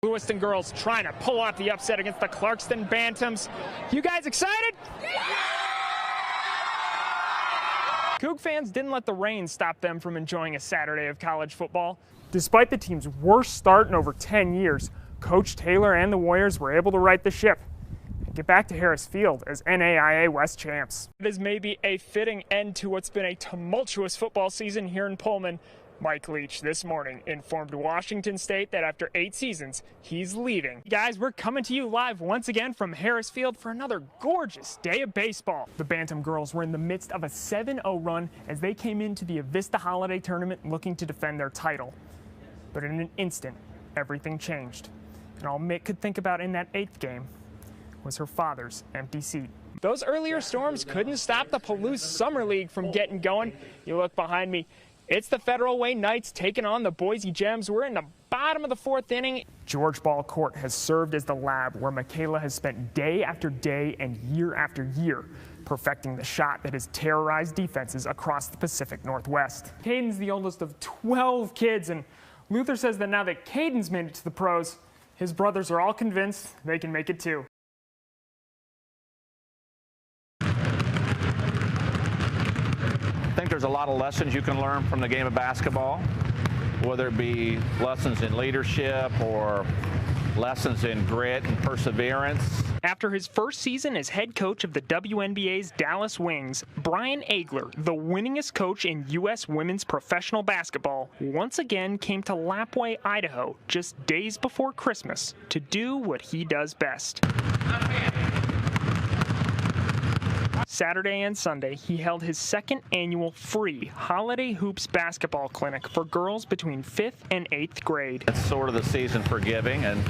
Lewiston girls trying to pull off the upset against the Clarkston Bantams. You guys excited? Yeah! Coug fans didn't let the rain stop them from enjoying a Saturday of college football. Despite the team's worst start in over 10 years, Coach Taylor and the Warriors were able to right the ship and get back to Harris Field as NAIA West champs. It is maybe a fitting end to what's been a tumultuous football season here in Pullman. Mike Leach this morning informed Washington State that after 8 seasons, he's leaving. Guys, we're coming to you live once again from Harris Field for another gorgeous day of baseball. The Bantam girls were in the midst of a 7-0 run as they came into the Avista Holiday Tournament looking to defend their title. But in an instant, everything changed. And all Mick could think about in that 8th game was her father's empty seat. Those earlier storms couldn't stop the Palouse Summer League from getting going. You look behind me. It's the Federal Way Knights taking on the Boise Gems. We're in the bottom of the 4th inning. George Ball Court has served as the lab where Michaela has spent day after day and year after year perfecting the shot that has terrorized defenses across the Pacific Northwest. Caden's the oldest of 12 kids, and Luther says that now that Caden's made it to the pros, his brothers are all convinced they can make it too. I think there's a lot of lessons you can learn from the game of basketball, whether it be lessons in leadership or lessons in grit and perseverance. After his first season as head coach of the WNBA's Dallas Wings, Brian Agler, the winningest coach in U.S. women's professional basketball, once again came to Lapwai, Idaho, just days before Christmas to do what he does best. Saturday and Sunday, he held his 2nd annual free Holiday Hoops basketball clinic for girls between 5th and 8th grade. It's sort of the season for giving, and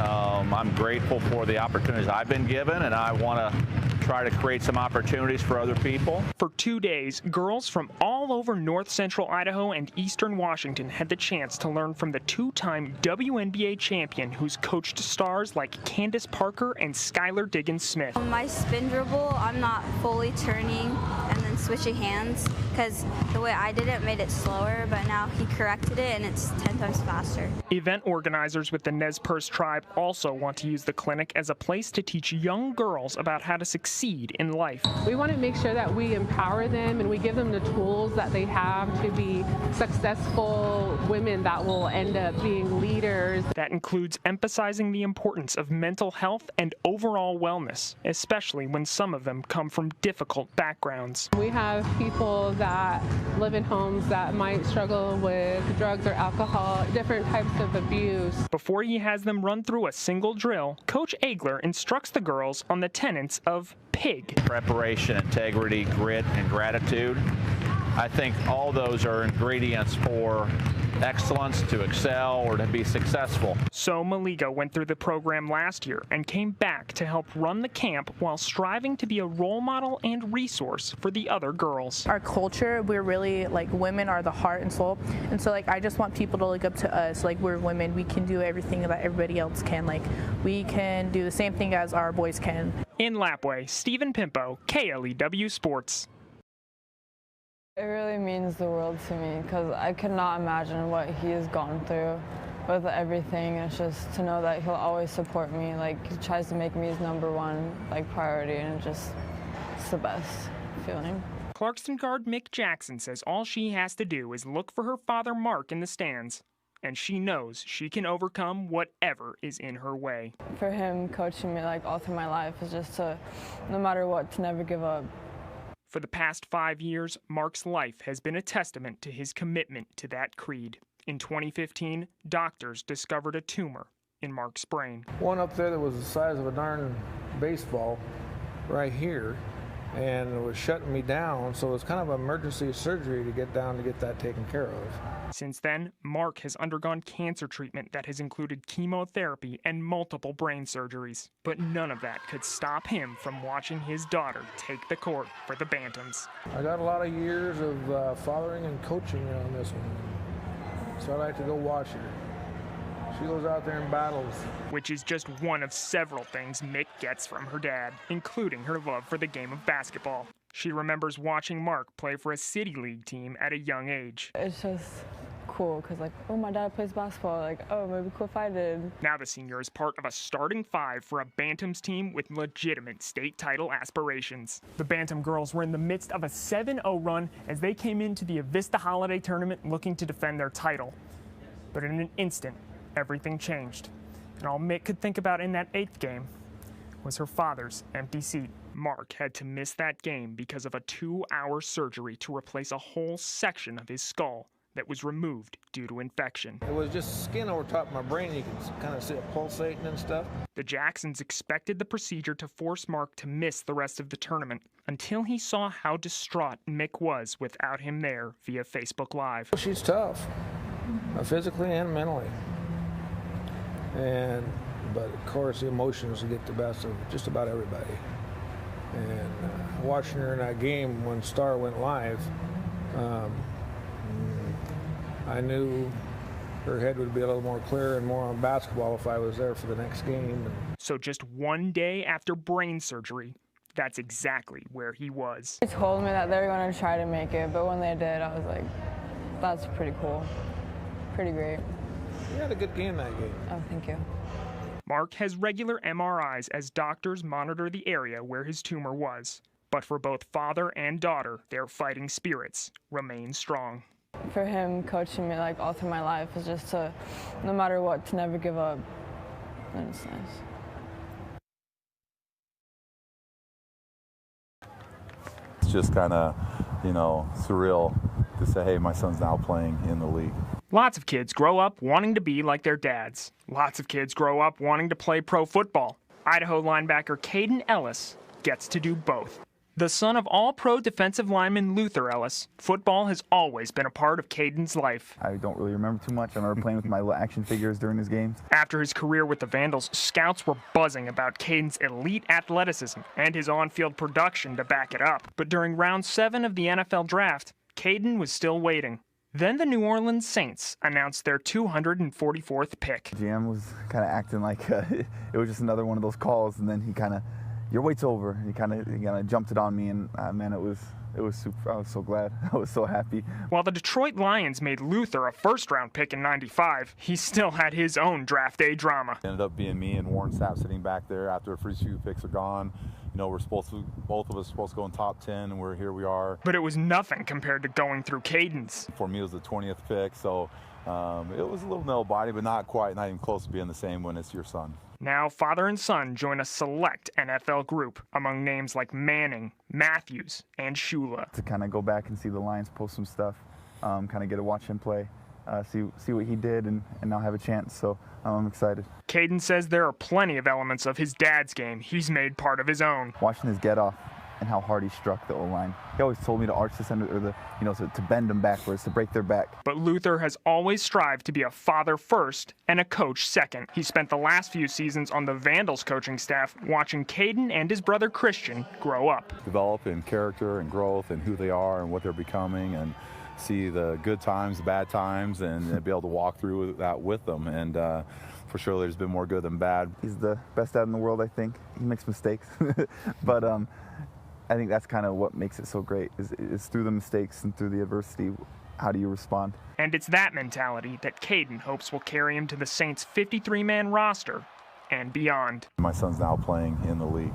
I'm grateful for the opportunities I've been given, and I want to try to create some opportunities for other people. For 2 days, girls from all over north central Idaho and eastern Washington had the chance to learn from the 2-time WNBA champion who's coached stars like Candace Parker and Skylar Diggins-Smith. My spin dribble, I'm not fully turning and then switching hands because the way I did it made it slower, but now he corrected it and it's 10 times faster. Event organizers with the Nez Perce tribe also want to use the clinic as a place to teach young girls about how to succeed in life. We want to make sure that we empower them and we give them the tools that they have to be successful women that will end up being leaders. That includes emphasizing the importance of mental health and overall wellness, especially when some of them come from difficult backgrounds. We have people that live in homes that might struggle with drugs or alcohol, different types of abuse. Before he has them run through a single drill, Coach Agler instructs the girls on the tenets of PIG. Preparation, integrity, grit, and gratitude. I think all those are ingredients for excellence, to excel, or to be successful. So Maliga went through the program last year and came back to help run the camp while striving to be a role model and resource for the other girls. Our culture, we're really women are the heart and soul, and so I just want people to look up to us. We're women, we can do everything that everybody else can. We can do the same thing as our boys can. In Lapwai, Stephen Pimpo, KLEW Sports. It really means the world to me because I could not imagine what he has gone through with everything. It's just to know that he'll always support me. He tries to make me his #1 priority, and it's the best feeling. Clarkston guard Mick Jackson says all she has to do is look for her father Mark in the stands, and she knows she can overcome whatever is in her way. For him coaching me all through my life is just to, no matter what, to never give up. For the past 5 years, Mark's life has been a testament to his commitment to that creed. In 2015, doctors discovered a tumor in Mark's brain. One up there that was the size of a darn baseball right here, and it was shutting me down, so it was kind of emergency surgery to get down to get that taken care of. Since then, Mark has undergone cancer treatment that has included chemotherapy and multiple brain surgeries. But none of that could stop him from watching his daughter take the court for the Bantams. I got a lot of years of fathering and coaching on this one, so I like to go watch her. She goes out there and battles. Which is just one of several things Mick gets from her dad, including her love for the game of basketball. She remembers watching Mark play for a city league team at a young age. It's just cool because like, oh, my dad plays basketball. Like, oh, maybe cool if I did. Now the senior is part of a starting five for a Bantams team with legitimate state title aspirations. The Bantam girls were in the midst of a 7-0 run as they came into the Avista Holiday Tournament looking to defend their title. But in an instant, everything changed. And all Mick could think about in that 8th game was her father's empty seat. Mark had to miss that game because of a 2-hour surgery to replace a whole section of his skull that was removed due to infection. It was just skin over top of my brain. You could kind of see it pulsating and stuff. The Jacksons expected the procedure to force Mark to miss the rest of the tournament until he saw how distraught Mick was without him there via Facebook Live. She's tough, physically and mentally. But of course, the emotions get the best of just about everybody. And watching her in that game when Star went live, I knew her head would be a little more clear and more on basketball if I was there for the next game. So just one day after brain surgery, that's exactly where he was. They told me that they were going to try to make it, but when they did, I was like, that's pretty cool. Pretty great. You had a good game that game. Oh, thank you. Mark has regular MRIs as doctors monitor the area where his tumor was. But for both father and daughter, their fighting spirits remain strong. For him coaching me like all through my life is just to, no matter what, to never give up. And it's nice. It's just kind of, surreal to say, hey, my son's now playing in the league. Lots of kids grow up wanting to be like their dads. Lots of kids grow up wanting to play pro football. Idaho linebacker Caden Ellis gets to do both. The son of all-pro defensive lineman Luther Ellis, football has always been a part of Caden's life. I don't really remember too much. I remember playing with my little action figures during his games. After his career with the Vandals, scouts were buzzing about Caden's elite athleticism and his on-field production to back it up. But during round 7 of the NFL draft, Caden was still waiting. Then the New Orleans Saints announced their 244th pick. GM was kind of acting like it was just another one of those calls, and then he kind of, your wait's over. He kind of jumped it on me, and man, it was super. I was so glad. I was so happy. While the Detroit Lions made Luther a first-round pick in '95, he still had his own draft day drama. It ended up being me and Warren Sapp sitting back there after the first few picks are gone. We're both of us supposed to go in top 10, and here we are. But it was nothing compared to going through Caden's. For me, it was the 20th pick, so it was a little nail-biting, but not even close to being the same when it's your son. Now, father and son join a select NFL group among names like Manning, Matthews, and Shula. To kind of go back and see the Lions post some stuff, kind of get to watch him play, see what he did, and now have a chance, so I'm excited. Caden says there are plenty of elements of his dad's game he's made part of his own. Watching his get-off and how hard he struck the O-line. He always told me to arch the center, or to bend them backwards, to break their back. But Luther has always strived to be a father first and a coach second. He spent the last few seasons on the Vandals coaching staff watching Caden and his brother Christian grow up. Develop in character and growth and who they are and what they're becoming, and see the good times, the bad times, and be able to walk through that with them. And for sure there's been more good than bad. He's the best dad in the world, I think. He makes mistakes, but I think that's kind of what makes it so great, is through the mistakes and through the adversity, how do you respond? And it's that mentality that Caden hopes will carry him to the Saints' 53-man roster and beyond. My son's now playing in the league.